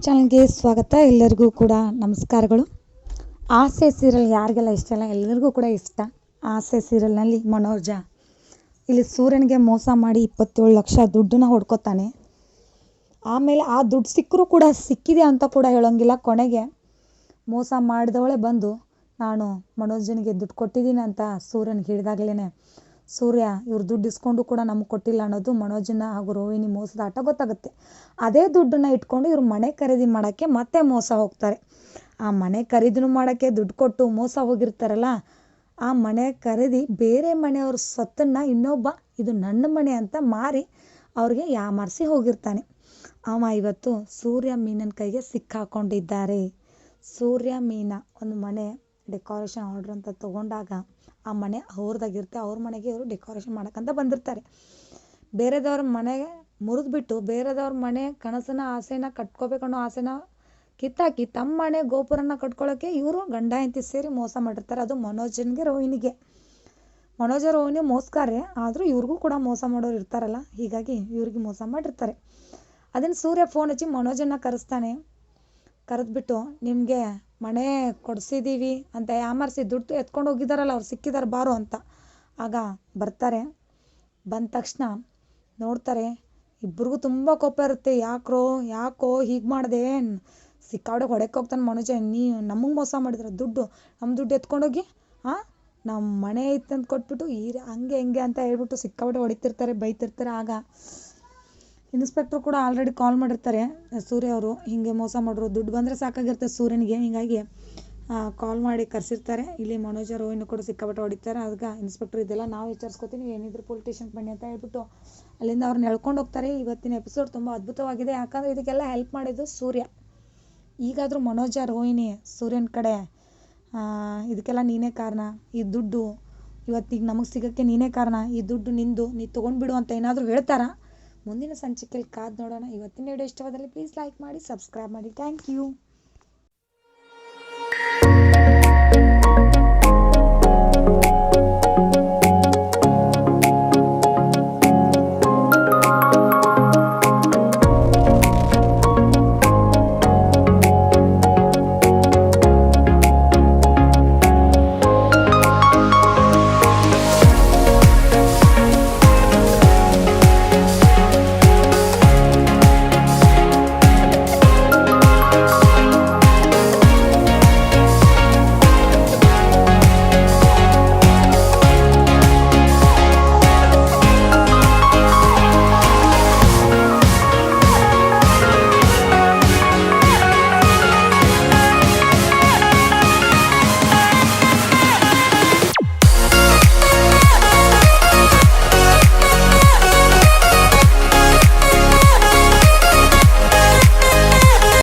ಚಾನಲ್ಗೆ ಸ್ವಾಗತ. ಎಲ್ಲರಿಗೂ ಕೂಡ ನಮಸ್ಕಾರಗಳು. ಆಸೆ ಸೀರಿಯಲ್ ಯಾರಿಗೆಲ್ಲ ಇಷ್ಟ ಇಲ್ಲ, ಎಲ್ಲರಿಗೂ ಕೂಡ ಇಷ್ಟ. ಆಸೆ ಸೀರಿಯಲ್ನಲ್ಲಿ ಮನೋಜ ಇಲ್ಲಿ ಸೂರ್ಯನಿಗೆ ಮೋಸ ಮಾಡಿ 27 ಲಕ್ಷ ದುಡ್ಡನ್ನ ಹೊಡ್ಕೊತಾನೆ. ಆಮೇಲೆ ಆ ದುಡ್ಡು ಸಿಕ್ಕರೂ ಕೂಡ ಸಿಕ್ಕಿದೆ ಅಂತ ಕೂಡ ಹೇಳೋಂಗಿಲ್ಲ. ಕೊನೆಗೆ ಮೋಸ ಮಾಡಿದವಳೆ ಬಂದು ನಾನು ಮನೋಜನಿಗೆ ದುಡ್ಡು ಕೊಟ್ಟಿದ್ದೀನಿ ಅಂತ ಸೂರ್ಯನಿಗೆ ಹೇಳಿದಾಗಲೇ ಸೂರ್ಯ ಇವ್ರು ದುಡ್ಡು ಇಸ್ಕೊಂಡು ಕೂಡ ನಮ್ಗೆ ಕೊಟ್ಟಿಲ್ಲ ಅನ್ನೋದು ಮನೋಜನ ಹಾಗೂ ರೋಹಿಣಿ ಮೋಸದ ಆಟ ಗೊತ್ತಾಗುತ್ತೆ. ಅದೇ ದುಡ್ಡನ್ನು ಇಟ್ಕೊಂಡು ಇವ್ರು ಮನೆ ಖರೀದಿ ಮಾಡೋಕ್ಕೆ ಮತ್ತೆ ಮೋಸ ಹೋಗ್ತಾರೆ. ಆ ಮನೆ ಖರೀದಿನೂ ಮಾಡೋಕ್ಕೆ ದುಡ್ಡು ಕೊಟ್ಟು ಮೋಸ ಹೋಗಿರ್ತಾರಲ್ಲ, ಆ ಮನೆ ಖರೀದಿ ಬೇರೆ ಮನೆಯವ್ರ ಸೊತ್ತನ್ನು ಇನ್ನೊಬ್ಬ ಇದು ನನ್ನ ಮನೆ ಅಂತ ಮಾರಿ ಅವ್ರಿಗೆ ಯಾಮಾರಿಸಿ ಹೋಗಿರ್ತಾನೆ. ಅವ ಇವತ್ತು ಸೂರ್ಯ ಮೀನನ ಕೈಗೆ ಸಿಕ್ಕಾಕೊಂಡಿದ್ದಾರೆ. ಸೂರ್ಯ ಮೀನ ಒಂದು ಮನೆ ಡೆಕೋರೇಷನ್ ಆರ್ಡ್ರ್ ಅಂತ ತೊಗೊಂಡಾಗ ಆ ಮನೆ ಅವ್ರದ್ದಾಗಿರುತ್ತೆ. ಅವ್ರ ಮನೆಗೆ ಇವರು ಡೆಕೋರೇಷನ್ ಮಾಡೋಕ್ಕಂತ ಬಂದಿರ್ತಾರೆ. ಬೇರೆದವ್ರ ಮನೆಗೆ ಮುರಿದ್ಬಿಟ್ಟು ಬೇರೆದವ್ರ ಮನೆ ಕನಸನ್ನ ಆಸೆನ ಕಟ್ಕೋಬೇಕನ್ನೋ ಆಸೆನ ಕಿತ್ತಾಕಿ ತಮ್ಮ ಮನೆ ಗೋಪುರನ ಕಟ್ಕೊಳ್ಳೋಕ್ಕೆ ಇವರು ಗಂಡ ಹೆಂಡತಿ ಸೇರಿ ಮೋಸ ಮಾಡಿರ್ತಾರೆ. ಅದು ಮನೋಜನ್ಗೆ ರೋಹಿಣಿಗೆ. ಮನೋಜ ರೋಹಿಣಿ ಮೋಸಗಾರರೇ, ಆದರೂ ಇವ್ರಿಗೂ ಕೂಡ ಮೋಸ ಮಾಡೋರು ಇರ್ತಾರಲ್ಲ, ಹೀಗಾಗಿ ಇವ್ರಿಗೆ ಮೋಸ ಮಾಡಿರ್ತಾರೆ. ಅದನ್ನು ಸೂರ್ಯ ಫೋನ್ ಹಚ್ಚಿ ಮನೋಜನ್ನ ಕರೆಸ್ತಾನೆ. ಕರೆದ್ಬಿಟ್ಟು ನಿಮಗೆ ಮನೆ ಕೊಡಿಸಿದ್ದೀವಿ ಅಂತ ಯಾಮಾರಿಸಿ ದುಡ್ಡು ಎತ್ಕೊಂಡು ಹೋಗಿದ್ದಾರಲ್ಲ, ಅವ್ರು ಸಿಕ್ಕಿದ್ದಾರೆ ಬಾರು ಅಂತ. ಆಗ ಬರ್ತಾರೆ. ಬಂದ ತಕ್ಷಣ ನೋಡ್ತಾರೆ, ಇಬ್ಬರಿಗೂ ತುಂಬ ಕೋಪ ಇರುತ್ತೆ. ಯಾಕೋ ಹೀಗೆ ಮಾಡಿದೆ, ಸಿಕ್ಕಾಡೆ ಹೊಡೆಕ್ಕೆ ಹೋಗ್ತಾನೆ ಮನೋಜ. ನಮಗೆ ಮೋಸ ಮಾಡಿದ್ರೆ ನಮ್ಮ ದುಡ್ಡು ಎತ್ಕೊಂಡೋಗಿ ನಮ್ಮ ಮನೆ ಇತ್ತಂತ ಕೊಟ್ಬಿಟ್ಟು ಹಂಗೆ ಹಿಂಗೆ ಅಂತ ಹೇಳ್ಬಿಟ್ಟು ಸಿಕ್ಕಾಪಟ್ಟೆ ಹೊಡಿತಿರ್ತಾರೆ, ಬೈತಿರ್ತಾರೆ. ಆಗ ಇನ್ಸ್ಪೆಕ್ಟ್ರು ಕೂಡ ಆಲ್ರೆಡಿ ಕಾಲ್ ಮಾಡಿರ್ತಾರೆ ಸೂರ್ಯ ಅವರು, ಹೀಗೆ ಮೋಸ ಮಾಡೋರು, ದುಡ್ಡು ಬಂದರೆ ಸಾಕಾಗಿರುತ್ತೆ ಸೂರ್ಯನಿಗೆ. ಹೀಗಾಗಿ ಕಾಲ್ ಮಾಡಿ ಕರೆಸಿರ್ತಾರೆ. ಇಲ್ಲಿ ಮನೋಜ ರೋಹಿಣಿ ಕೂಡ ಸಿಕ್ಕಾಪಟ್ಟೆ ಹೊಡಿತಾರೆ. ಆಗ ಇನ್ಸ್ಪೆಕ್ಟ್ರ್ ಇದೆಲ್ಲ ನಾವು ವಿಚಾರಿಸ್ಕೊತೀವಿ, ಏನಿದ್ರು ಪೊಲೀಸ್ ಸ್ಟೇಷನ್ಗೆ ಬನ್ನಿ ಅಂತ ಹೇಳ್ಬಿಟ್ಟು ಅಲ್ಲಿಂದ ಅವ್ರನ್ನ ಎಳ್ಕೊಂಡು ಹೋಗ್ತಾರೆ. ಇವತ್ತಿನ ಎಪಿಸೋಡ್ ತುಂಬ ಅದ್ಭುತವಾಗಿದೆ, ಯಾಕಂದರೆ ಇದಕ್ಕೆಲ್ಲ ಹೆಲ್ಪ್ ಮಾಡಿದ್ದು ಸೂರ್ಯ. ಈಗಾದರೂ ಮನೋಜ ರೋಹಿಣಿ ಸೂರ್ಯನ ಕಡೆ ಇದಕ್ಕೆಲ್ಲ ನೀನೇ ಕಾರಣ, ಈ ದುಡ್ಡು ಇವತ್ತಿಗೆ ನಮಗೆ ಸಿಗೋಕ್ಕೆ ನೀನೇ ಕಾರಣ, ಈ ದುಡ್ಡು ನಿಂದು, ನೀ ತೊಗೊಂಡ್ಬಿಡು ಅಂತ ಏನಾದರೂ ಹೇಳ್ತಾರಾ? ಮುಂದಿನ ಸಂಚಿಕೆಯಲ್ಲಿ ಕಾದು ನೋಡೋಣ. ಇವತ್ತಿನ ವಿಡಿಯೋ ಇಷ್ಟವಾದಲ್ಲಿ ಪ್ಲೀಸ್ ಲೈಕ್ ಮಾಡಿ, ಸಬ್ಸ್ಕ್ರೈಬ್ ಮಾಡಿ. Thank you.